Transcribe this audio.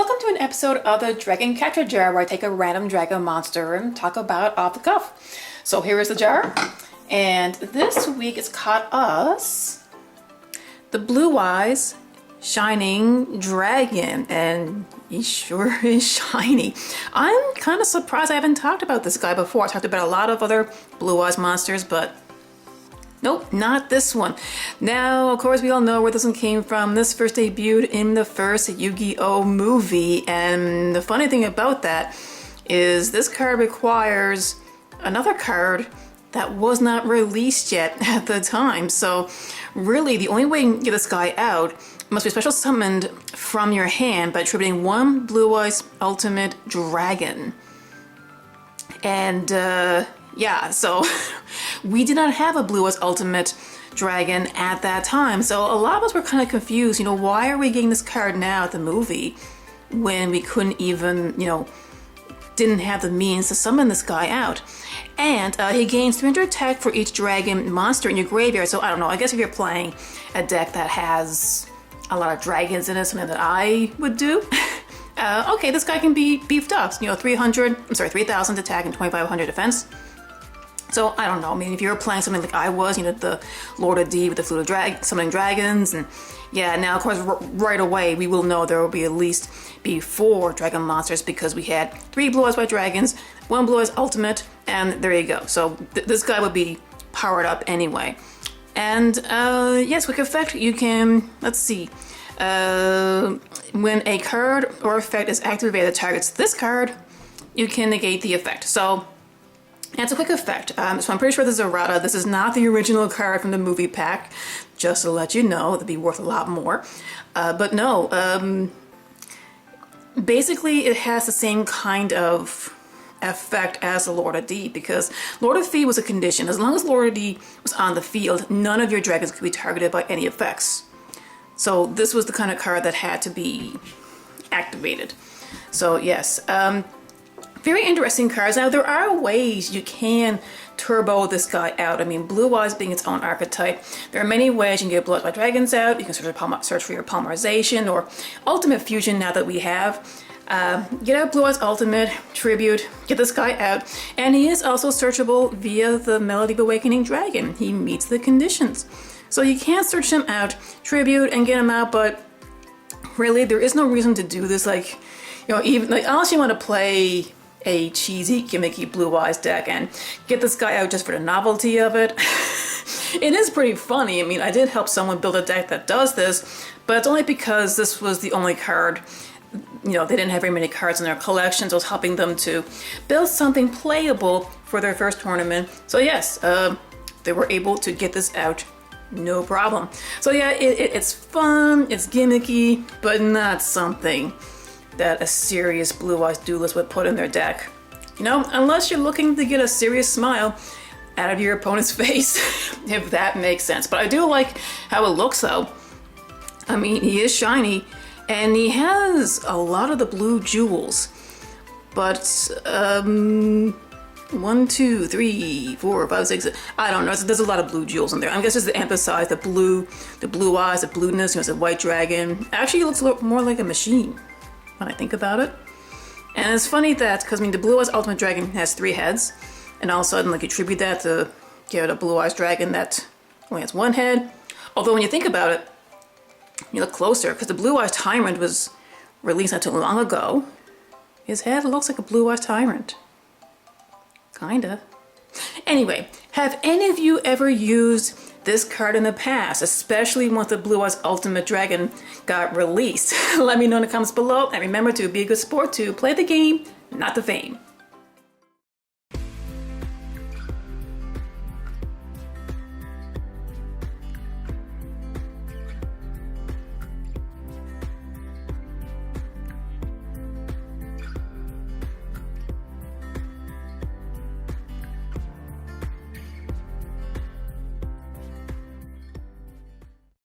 Welcome to an episode of the Dragon Capture Jar where I take a random dragon monster and talk about off the cuff. So here is the jar, and this week it's caught us the Blue Eyes Shining Dragon, and he sure is shiny. I'm kind of surprised I haven't talked about this guy before. I talked about a lot of other Blue Eyes monsters, but nope, not this one. Now, of course, we all know where this one came from. This first debuted in the first Yu-Gi-Oh movie, and the funny thing about that is this card requires another card that was not released yet at the time. So really, the only way you can get this guy out must be special summoned from your hand by attributing one Blue Eyes Ultimate Dragon. And yeah, so we did not have a Blue Eyes Ultimate Dragon at that time. So a lot of us were kind of confused, why are we getting this card now at the movie when we couldn't even, didn't have the means to summon this guy out. And he gains 300 attack for each dragon monster in your graveyard. So I don't know, I guess if you're playing a deck that has a lot of dragons in it, something that I would do. Okay, this guy can be beefed up, 3,000 attack and 2,500 defense. So I don't know, if you were playing something like I was, the Lord of D with the Flute of summoning dragons, and yeah, now of course right away we will know there will be at least 4 dragon monsters because we had 3 Blue Eyes White Dragons, 1 Blue Eyes Ultimate, and there you go. So this guy would be powered up anyway. And yes, quick effect, you can, let's see, when a card or effect is activated that targets this card, you can negate the effect. So it's a quick effect. So I'm pretty sure this is errata. This is not the original card from the movie pack, just to let you know. It'd be worth a lot more. But no, basically it has the same kind of effect as the Lord of D, because Lord of D was a condition. As long as Lord of D was on the field, none of your dragons could be targeted by any effects. So this was the kind of card that had to be activated. So yes, very interesting cards. Now there are ways you can turbo this guy out. Blue Eyes being its own archetype, there are many ways you can get Blue Eyes White Dragons out. You can search for your Polymerization or Ultimate Fusion now that we have. Get out Blue Eyes Ultimate, Tribute, get this guy out, and he is also searchable via the Melody of Awakening Dragon. He meets the conditions. So you can search him out, Tribute, and get him out, but really there is no reason to do this, even unless you want to play a cheesy, gimmicky Blue Eyes deck and get this guy out just for the novelty of it. It is pretty funny. I did help someone build a deck that does this, but it's only because this was the only card. They didn't have very many cards in their collection, so I was helping them to build something playable for their first tournament. So yes, they were able to get this out, no problem. So yeah, it's fun, it's gimmicky, but not something that a serious Blue Eyes duelist would put in their deck. Unless you're looking to get a serious smile out of your opponent's face, if that makes sense. But I do like how it looks though. He is shiny, and he has a lot of the blue jewels, but 1, 2, 3, 4, 5, 6, I don't know, there's a lot of blue jewels in there. I guess just to emphasize the blue eyes, the blueness. It's a white dragon. Actually, it looks a little more like a machine when I think about it. And it's funny that, because the Blue Eyes Ultimate Dragon has 3 heads, and all of a sudden you attribute that to get a Blue Eyes Dragon that only has 1 head. Although when you think about it, you look closer, because the Blue Eyes Tyrant was released not too long ago. His head looks like a Blue Eyes Tyrant. Kinda. Anyway, have any of you ever used this card in the past, especially once the Blue Eyes Ultimate Dragon got released? Let me know in the comments below, and remember to be a good sport, to play the game, not the fame.